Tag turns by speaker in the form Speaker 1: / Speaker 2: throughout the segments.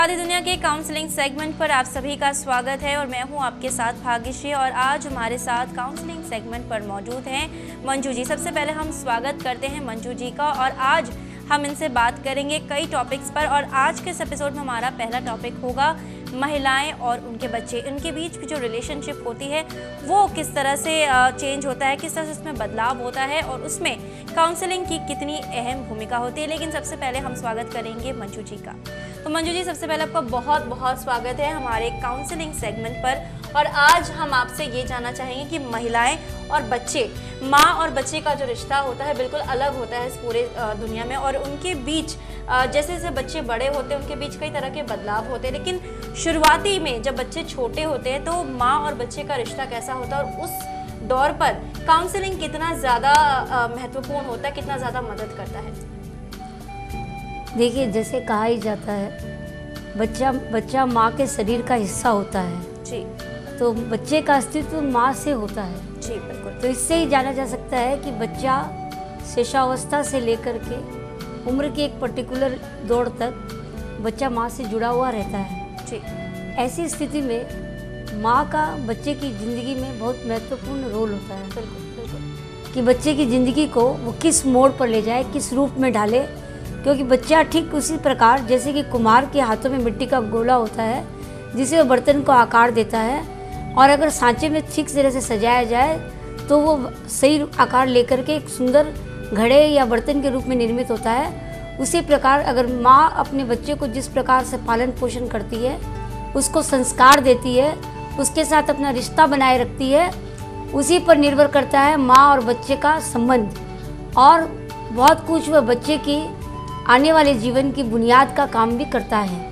Speaker 1: शादी दुनिया के काउंसलिंग सेगमेंट पर आप सभी का स्वागत है और मैं हूं आपके साथ भाग्यश्री। और आज हमारे साथ काउंसलिंग सेगमेंट पर मौजूद हैं मंजू जी। सबसे पहले हम स्वागत करते हैं मंजू जी का और आज हम इनसे बात करेंगे कई टॉपिक्स पर। और आज के इस एपिसोड में हमारा पहला टॉपिक होगा महिलाएं और उनके बच्चे, इनके बीच की जो रिलेशनशिप होती है वो किस तरह से चेंज होता है, किस तरह से उसमें बदलाव होता है और उसमें काउंसलिंग की कितनी अहम भूमिका होती है। लेकिन सबसे पहले हम स्वागत करेंगे मंजू जी का। तो मंजू जी, सबसे पहले आपका बहुत बहुत स्वागत है हमारे काउंसलिंग सेगमेंट पर। और आज हम आपसे ये जानना चाहेंगे कि महिलाएं और बच्चे, माँ और बच्चे का जो रिश्ता होता है बिल्कुल अलग होता है इस पूरे दुनिया में। और उनके बीच जैसे जैसे बच्चे बड़े होते हैं उनके बीच कई तरह के बदलाव होते हैं। लेकिन शुरुआती में जब बच्चे छोटे होते हैं तो माँ और बच्चे का रिश्ता कैसा होता है और उस दौर पर काउंसलिंग कितना ज़्यादा महत्वपूर्ण होता है, कितना ज़्यादा मदद करता है?
Speaker 2: देखिए, जैसे कहा ही जाता है बच्चा माँ के शरीर का हिस्सा होता है
Speaker 1: जी।
Speaker 2: तो बच्चे का अस्तित्व माँ से होता है
Speaker 1: जी बिल्कुल।
Speaker 2: तो इससे ही जाना जा सकता है कि बच्चा शिशुअवस्था से लेकर के उम्र के एक पर्टिकुलर दौर तक बच्चा माँ से जुड़ा हुआ रहता है
Speaker 1: जी।
Speaker 2: ऐसी स्थिति में माँ का बच्चे की ज़िंदगी में बहुत महत्वपूर्ण रोल होता है।
Speaker 1: बिल्कुल बिल्कुल।
Speaker 2: कि बच्चे की ज़िंदगी को वो किस मोड़ पर ले जाए, किस रूप में ढाले। क्योंकि बच्चा ठीक उसी प्रकार जैसे कि कुम्हार के हाथों में मिट्टी का गोला होता है जिसे वो बर्तन को आकार देता है, और अगर सांचे में ठीक तरह से सजाया जाए तो वो सही आकार लेकर के एक सुंदर घड़े या बर्तन के रूप में निर्मित होता है। उसी प्रकार अगर माँ अपने बच्चे को जिस प्रकार से पालन पोषण करती है, उसको संस्कार देती है, उसके साथ अपना रिश्ता बनाए रखती है, उसी पर निर्भर करता है माँ और बच्चे का संबंध। और बहुत कुछ वह बच्चे की आने वाले जीवन की बुनियाद का काम भी करता है।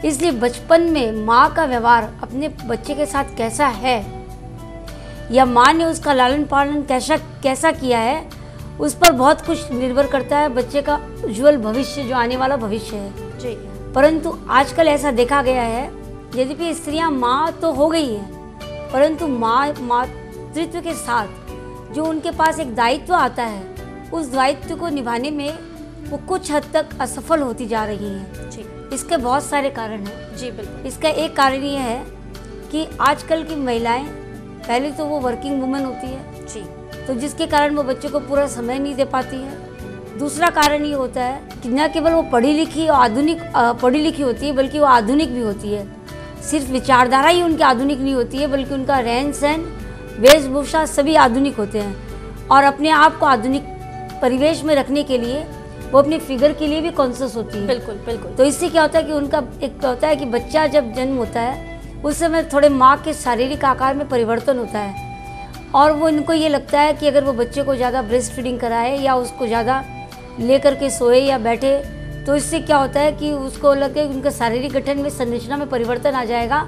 Speaker 2: इसलिए बचपन में माँ का व्यवहार अपने बच्चे के साथ कैसा है या माँ ने उसका लालन पालन कैसा किया है, उस पर बहुत कुछ निर्भर करता है बच्चे का उज्जवल भविष्य, जो आने वाला भविष्य है
Speaker 1: जी।
Speaker 2: परंतु आजकल ऐसा देखा गया है, यद्यपि स्त्रियां माँ तो हो गई हैं, परंतु मातृत्व के साथ जो उनके पास एक दायित्व आता है, उस दायित्व को निभाने में वो कुछ हद तक असफल होती जा रही हैं
Speaker 1: जी।
Speaker 2: इसके बहुत सारे कारण हैं
Speaker 1: जी बिल्कुल।
Speaker 2: इसका एक कारण ये है कि आजकल की महिलाएं, पहले तो वो वर्किंग वुमेन होती है
Speaker 1: जी,
Speaker 2: तो जिसके कारण वो बच्चे को पूरा समय नहीं दे पाती है। दूसरा कारण ये होता है कि न केवल वो पढ़ी लिखी होती है बल्कि वो आधुनिक भी होती है। सिर्फ विचारधारा ही उनकी आधुनिक नहीं होती है बल्कि उनका रहन सहन, वेशभूषा सभी आधुनिक होते हैं। और अपने आप को आधुनिक परिवेश में रखने के लिए वो अपने फिगर के लिए भी कॉन्शियस होती है।
Speaker 1: बिल्कुल बिल्कुल।
Speaker 2: तो इससे क्या होता है कि उनका एक होता है कि बच्चा जब जन्म होता है उस समय थोड़े माँ के शारीरिक आकार में परिवर्तन होता है, और वो इनको ये लगता है कि अगर वो बच्चे को ज़्यादा ब्रेस्ट फीडिंग कराए या उसको ज़्यादा लेकर के सोए या बैठे तो इससे क्या होता है कि उसको लगे उनका शारीरिक गठन में, संरचना में परिवर्तन आ जाएगा,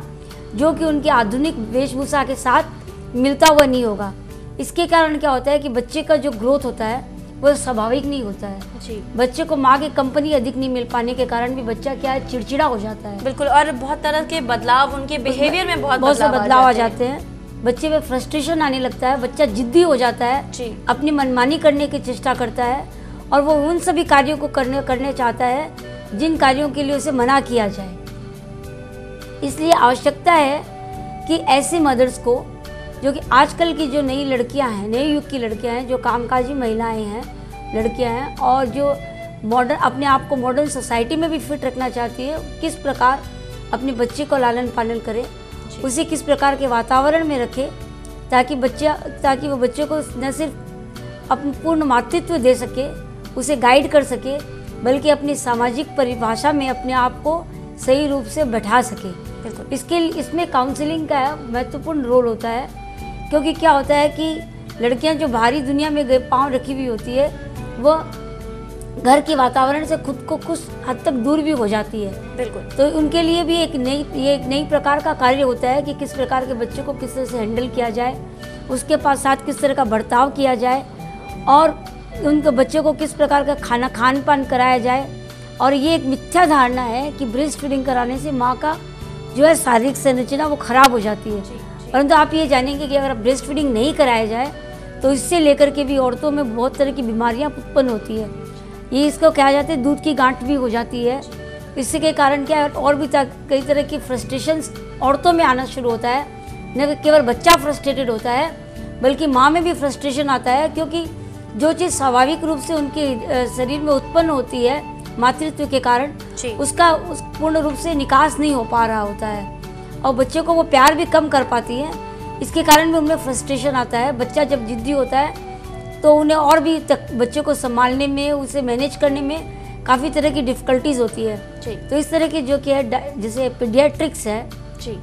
Speaker 2: जो कि उनकी आधुनिक वेशभूषा के साथ मिलता हुआ नहीं होगा। इसके कारण क्या होता है कि बच्चे का जो ग्रोथ होता है वो स्वाभाविक नहीं होता है
Speaker 1: जी।
Speaker 2: बच्चे को माँ की कंपनी अधिक नहीं मिल पाने के कारण भी बच्चा क्या है, चिड़चिड़ा हो जाता है।
Speaker 1: बिल्कुल। और बहुत तरह के बदलाव उनके बिहेवियर में बहुत
Speaker 2: से बदलाव आ जाते हैं। बच्चे में फ्रस्ट्रेशन आने लगता है, बच्चा जिद्दी हो जाता है
Speaker 1: जी।
Speaker 2: अपनी मनमानी करने की चेष्टा करता है और वो उन सभी कार्यों को करने चाहता है जिन कार्यों के लिए उसे मना किया जाए। इसलिए आवश्यकता है कि ऐसी मदर्स को, जो कि आजकल की जो नई लड़कियां हैं, नए युग की लड़कियां हैं, जो कामकाजी महिलाएं हैं, लड़कियां हैं और जो मॉडर्न, अपने आप को मॉडर्न सोसाइटी में भी फिट रखना चाहती है, किस प्रकार अपने बच्चे को लालन पालन करे, उसे किस प्रकार के वातावरण में रखे ताकि वो बच्चे को न सिर्फ अपनी पूर्ण मातृत्व दे सके, उसे गाइड कर सके, बल्कि अपनी सामाजिक परिभाषा में अपने आप को सही रूप से बैठा सके। इसमें काउंसलिंग का महत्वपूर्ण रोल होता है। क्योंकि क्या होता है कि लड़कियां जो बाहरी दुनिया में पांव रखी हुई होती है, वह घर के वातावरण से खुद को कुछ हद तक दूर भी हो जाती है।
Speaker 1: बिल्कुल।
Speaker 2: तो उनके लिए भी एक नई प्रकार का कार्य होता है कि किस प्रकार के बच्चे को किस तरह से हैंडल किया जाए, उसके साथ किस तरह का बर्ताव किया जाए और उनके बच्चे को किस प्रकार का खान पान कराया जाए। और ये एक मिथ्या धारणा है कि ब्रेस्ट फीडिंग कराने से माँ का जो है शारीरिक संरचना वो खराब हो जाती है। परंतु आप ये जानेंगे कि अगर ब्रेस्ट फीडिंग नहीं कराया जाए तो इससे लेकर के भी औरतों में बहुत तरह की बीमारियां उत्पन्न होती है। ये इसको कहा जाता है दूध की गांठ भी हो जाती है, इससे के कारण क्या है, और भी कई तरह की फ्रस्ट्रेशंस औरतों में आना शुरू होता है। न केवल बच्चा फ्रस्ट्रेटेड होता है बल्कि माँ में भी फ्रस्ट्रेशन आता है, क्योंकि जो चीज़ स्वाभाविक रूप से उनके शरीर में उत्पन्न होती है मातृत्व के कारण, उसका पूर्ण रूप से निकास नहीं हो पा रहा होता है, और बच्चे को वो प्यार भी कम कर पाती है। इसके कारण भी उनमें फ्रस्ट्रेशन आता है। बच्चा जब जिद्दी होता है तो उन्हें और भी बच्चे को संभालने में, उसे मैनेज करने में काफ़ी तरह की डिफ़िकल्टीज होती है। तो इस तरह की जो कि है, जैसे पीडियाट्रिक्स है जी,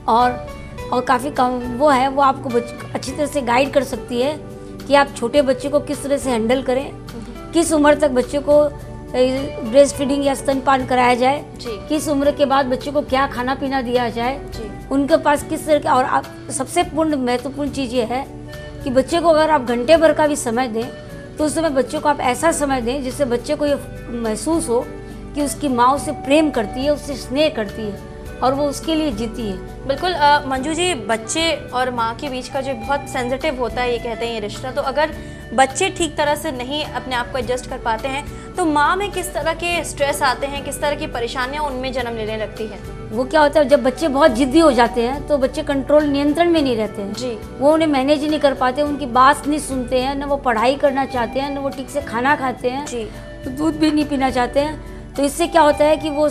Speaker 2: और काफ़ी कम वो है, वो आपको अच्छी तरह से गाइड कर सकती है कि आप छोटे बच्चे को किस तरह से हैंडल करें, किस उम्र तक बच्चे को ब्रेस्ट फीडिंग या स्तनपान कराया जाए, किस उम्र के बाद बच्चे को क्या खाना पीना दिया जाए, उनके पास किस तरह का। और आप सबसे महत्वपूर्ण चीज़ ये है कि बच्चे को अगर आप घंटे भर का भी समय दें तो उस समय बच्चे को आप ऐसा समय दें जिससे बच्चे को ये महसूस हो कि उसकी माँ उसे प्रेम करती है, उससे स्नेह करती है और वो उसके लिए जीती है।
Speaker 1: बिल्कुल मंजू जी, बच्चे और माँ के बीच का जो बहुत सेंसिटिव होता है, ये कहते हैं ये रिश्ता, तो अगर बच्चे ठीक तरह से नहीं अपने आप को एडजस्ट कर पाते हैं तो माँ में किस तरह के स्ट्रेस आते हैं, किस तरह की परेशानियाँ उनमें जन्म लेने लगती हैं?
Speaker 2: वो क्या होता है, जब बच्चे बहुत जिद्दी हो जाते हैं तो बच्चे कंट्रोल नियंत्रण में नहीं रहते हैं जी, वो उन्हें मैनेज ही नहीं कर पाते, उनकी बात नहीं सुनते हैं, न वो पढ़ाई करना चाहते हैं, न वो ठीक से खाना खाते हैं जी, तो दूध भी नहीं पीना चाहते हैं। तो इससे क्या होता है कि वो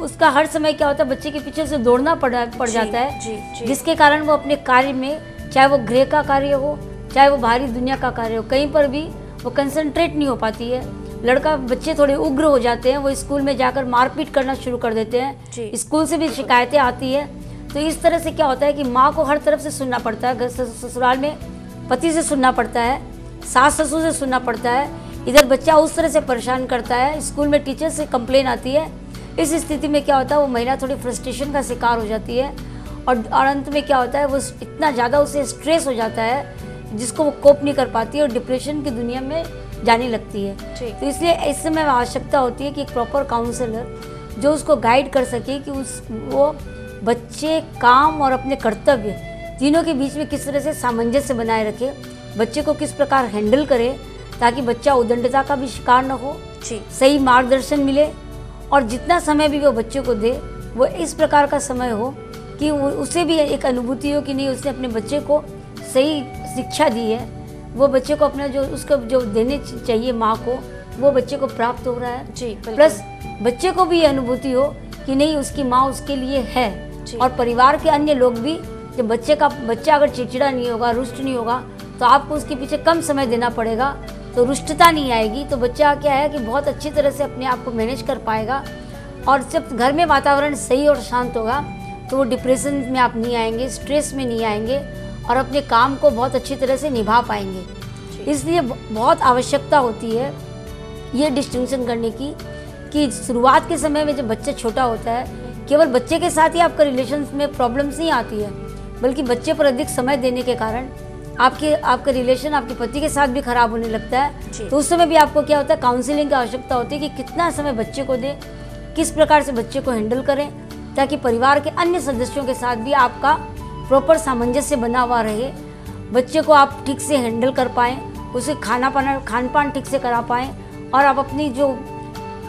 Speaker 2: उसका हर समय क्या होता है, बच्चे के पीछे से दौड़ना पड़ जाता है जी, जिसके कारण वो अपने कार्य में, चाहे वो गृह का कार्य हो चाहे वो बाहरी दुनिया का कार्य हो, कहीं पर भी वो कंसंट्रेट नहीं हो पाती है। बच्चे थोड़े उग्र हो जाते हैं, वो स्कूल में जाकर मारपीट करना शुरू कर देते हैं, स्कूल से भी शिकायतें आती है। तो इस तरह से क्या होता है कि माँ को हर तरफ से सुनना पड़ता है, ससुराल में पति से सुनना पड़ता है, सास ससुर से सुनना पड़ता है, इधर बच्चा उस तरह से परेशान करता है, स्कूल में टीचर से कंप्लेन आती है। इस स्थिति में क्या होता है, वो महिला थोड़ी फ्रस्ट्रेशन का शिकार हो जाती है और अंत में क्या होता है, वो इतना ज़्यादा उसे स्ट्रेस हो जाता है जिसको वो कोप नहीं कर पाती है और डिप्रेशन की दुनिया में जाने लगती है। तो इसलिए इस समय आवश्यकता होती है कि एक प्रॉपर काउंसलर जो उसको गाइड कर सके कि वो बच्चे, काम और अपने कर्तव्य तीनों के बीच में किस तरह से सामंजस्य बनाए रखे, बच्चे को किस प्रकार हैंडल करे ताकि बच्चा उद्दंडता का भी शिकार न हो, सही मार्गदर्शन मिले और जितना समय भी वो बच्चे को दे वो इस प्रकार का समय हो कि उसे भी एक अनुभूति हो कि नहीं, उसने अपने बच्चे को सही शिक्षा दी है, वो बच्चे को अपना जो उसको जो देने चाहिए माँ को, वो बच्चे को प्राप्त हो रहा है जी। प्लस बच्चे को भी ये अनुभूति हो कि नहीं, उसकी माँ उसके लिए है और परिवार के अन्य लोग भी, जब बच्चा अगर चिड़चिड़ा नहीं होगा, रुष्ट नहीं होगा तो आपको उसके पीछे कम समय देना पड़ेगा, तो रुष्टता नहीं आएगी, तो बच्चा क्या है कि बहुत अच्छी तरह से अपने आप को मैनेज कर पाएगा। और जब घर में वातावरण सही और शांत होगा तो वो डिप्रेशन में आप नहीं आएंगे, स्ट्रेस में नहीं आएंगे और अपने काम को बहुत अच्छी तरह से निभा पाएंगे। इसलिए बहुत आवश्यकता होती है ये डिस्टिंक्शन करने की कि शुरुआत के समय में जब बच्चा छोटा होता है, केवल बच्चे के साथ ही आपका रिलेशन में प्रॉब्लम्स नहीं आती है, बल्कि बच्चे पर अधिक समय देने के कारण आपका रिलेशन आपके पति के साथ भी खराब होने लगता है। तो उस समय भी आपको क्या होता है, काउंसलिंग की आवश्यकता होती है कि कितना समय बच्चे को दें, किस प्रकार से बच्चे को हैंडल करें ताकि परिवार के अन्य सदस्यों के साथ भी आपका प्रॉपर सामंजस्य बना हुआ रहे, बच्चे को आप ठीक से हैंडल कर पाएँ, उसे खान पान ठीक से करा पाएँ और आप अपनी जो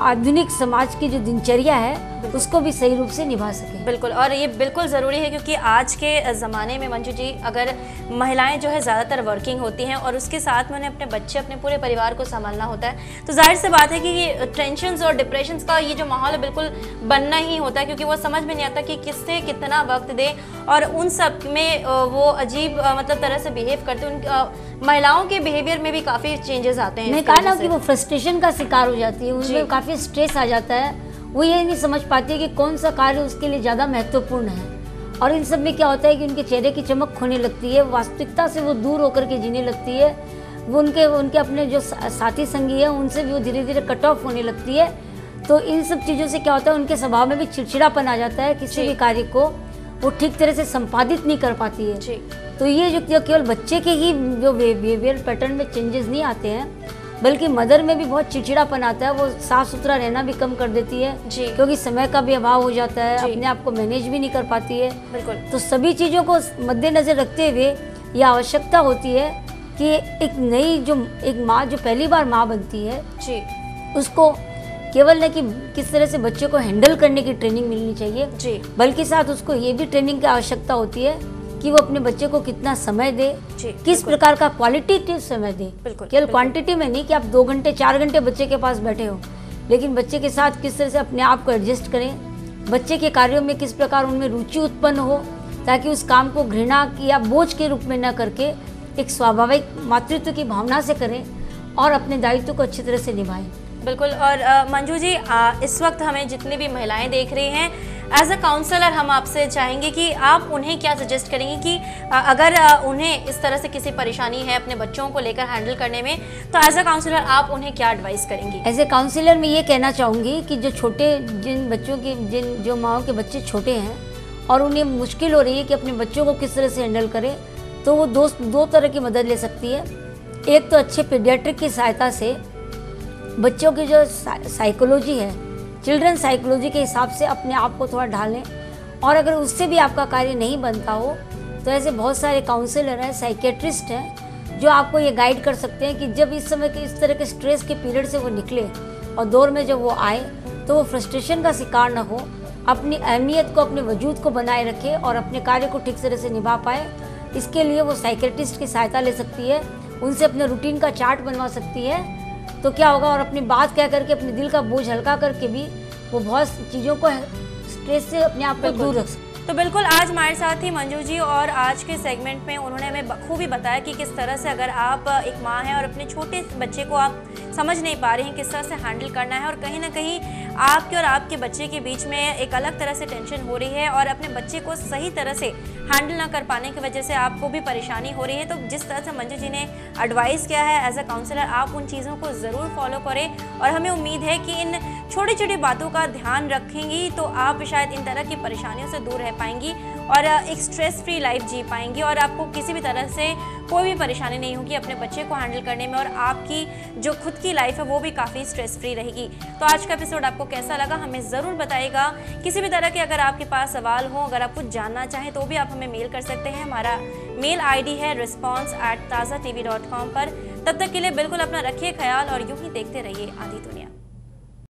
Speaker 2: आधुनिक समाज की जो दिनचर्या है उसको भी सही रूप से निभा सकें।
Speaker 1: बिल्कुल, और ये बिल्कुल ज़रूरी है क्योंकि आज के ज़माने में मंजू जी, अगर महिलाएं जो है ज़्यादातर वर्किंग होती हैं और उसके साथ में उन्हें अपने बच्चे, अपने पूरे परिवार को संभालना होता है, तो जाहिर सी बात है कि ये टेंशन्स और डिप्रेशंस का ये जो माहौल है बिल्कुल बनना ही होता है, क्योंकि वो समझ में नहीं आता कि किससे कितना वक्त दे और उन सब में वो अजीब मतलब तरह से बिहेव करते हैं। महिलाओं के बिहेवियर में भी काफ़ी चेंजेस आते हैं।
Speaker 2: मैं कहा ना कि वो फ्रस्ट्रेशन का शिकार हो जाती है, उनमें काफ़ी स्ट्रेस आ जाता है, वो ये नहीं समझ पाती है कि कौन सा कार्य उसके लिए ज़्यादा महत्वपूर्ण है। और इन सब में क्या होता है कि उनके चेहरे की चमक खोने लगती है, वास्तविकता से वो दूर होकर के जीने लगती है, वो उनके अपने जो साथी संगी है उनसे भी वो धीरे धीरे कट ऑफ होने लगती है। तो इन सब चीज़ों से क्या होता है, उनके स्वभाव में भी चिड़चिड़ापन आ जाता है, किसी भी कार्य को वो ठीक तरह से संपादित नहीं कर पाती है। तो ये जो केवल बच्चे के ही जो बिहेवियर पैटर्न में चेंजेस नहीं आते हैं, बल्कि मदर में भी बहुत चिड़चिड़ापन आता है, वो साफ सुथरा रहना भी कम कर देती है क्योंकि समय का भी अभाव हो जाता है, अपने आप को मैनेज भी नहीं कर पाती है। बिल्कुल। तो सभी चीज़ों को मद्देनजर रखते हुए ये आवश्यकता होती है कि एक नई जो एक माँ जो पहली बार माँ बनती है उसको केवल न कि किस तरह से बच्चे को हैंडल करने की ट्रेनिंग मिलनी चाहिए
Speaker 1: जी,
Speaker 2: बल्कि साथ उसको ये भी ट्रेनिंग की आवश्यकता होती है कि वो अपने बच्चे को कितना समय दे,
Speaker 1: जी,
Speaker 2: किस
Speaker 1: बिल्कुल।
Speaker 2: प्रकार का क्वालिटेटिव समय दे।
Speaker 1: बिल्कुल,
Speaker 2: केवल
Speaker 1: बिल्कुल।
Speaker 2: क्वांटिटी में नहीं कि आप 2 घंटे 4 घंटे बच्चे के पास बैठे हो, लेकिन बच्चे के साथ किस तरह से अपने आप को एडजस्ट करें, बच्चे के कार्यों में किस प्रकार उनमें रुचि उत्पन्न हो, ताकि उस काम को घृणा या बोझ के रूप में न करके एक स्वाभाविक मातृत्व की भावना से करें और अपने दायित्व को अच्छी तरह से निभाएं।
Speaker 1: बिल्कुल। और मंजू जी, इस वक्त हमें जितनी भी महिलाएं देख रही हैं, एज अ काउंसलर हम आपसे चाहेंगे कि आप उन्हें क्या सजेस्ट करेंगे कि अगर उन्हें इस तरह से किसी परेशानी है अपने बच्चों को लेकर हैंडल करने में, तो एज अ काउंसलर आप उन्हें क्या एडवाइस करेंगी?
Speaker 2: एज ए काउंसलर मैं ये कहना चाहूँगी कि जिन बच्चों की जो माओं के बच्चे छोटे हैं और उन्हें मुश्किल हो रही है कि अपने बच्चों को किस तरह से हैंडल करें, तो वो दो तरह की मदद ले सकती है। एक तो अच्छे पीडियाट्रिक की सहायता से बच्चों की जो साइकोलॉजी है, चिल्ड्रन साइकोलॉजी के हिसाब से अपने आप को थोड़ा ढालें, और अगर उससे भी आपका कार्य नहीं बनता हो तो ऐसे बहुत सारे काउंसलर हैं, साइकेट्रिस्ट हैं, जो आपको ये गाइड कर सकते हैं कि जब इस समय के इस तरह के स्ट्रेस के पीरियड से वो निकले और दौर में जब वो आए तो वो फ्रस्ट्रेशन का शिकार ना हो, अपनी अहमियत को, अपने वजूद को बनाए रखे और अपने कार्य को ठीक तरह से निभा पाए। इसके लिए वो साइकेट्रिस्ट की सहायता ले सकती है, उनसे अपने रूटीन का चार्ट बनवा सकती है। तो क्या होगा, और अपनी बात कह करके अपने दिल का बोझ हल्का करके भी वो बहुत चीज़ों को, स्ट्रेस से अपने आप को दूर रख सकते।
Speaker 1: तो बिल्कुल, आज हमारे साथ ही मंजू जी, और आज के सेगमेंट में उन्होंने हमें बखूबी बताया कि किस तरह से अगर आप एक माँ हैं और अपने छोटे बच्चे को आप समझ नहीं पा रही हैं किस तरह से हैंडल करना है, और कहीं ना कहीं आपके और आपके बच्चे के बीच में एक अलग तरह से टेंशन हो रही है और अपने बच्चे को सही तरह से हैंडल ना कर पाने की वजह से आपको भी परेशानी हो रही है। तो जिस तरह से मंजू जी ने एडवाइस किया है एज अ काउंसलर, आप उन चीज़ों को ज़रूर फॉलो करें, और हमें उम्मीद है कि इन छोटी छोटी बातों का ध्यान रखेंगी तो आप शायद इन तरह की परेशानियों से दूर रह पाएंगी और एक स्ट्रेस फ्री लाइफ जी पाएंगी, और आपको किसी भी तरह से कोई भी परेशानी नहीं होगी अपने बच्चे को हैंडल करने में, और आपकी जो खुद की लाइफ है वो भी काफ़ी स्ट्रेस फ्री रहेगी। तो आज का एपिसोड आपको कैसा लगा हमें ज़रूर बताइएगा। किसी भी तरह के अगर आपके पास सवाल हो, अगर आप कुछ जानना चाहें तो भी आप हमें मेल कर सकते हैं। हमारा मेल ID है response@tazatv.com पर। तब तक के लिए बिल्कुल अपना रखिए ख्याल और यूं ही देखते रहिए आधी दुनिया।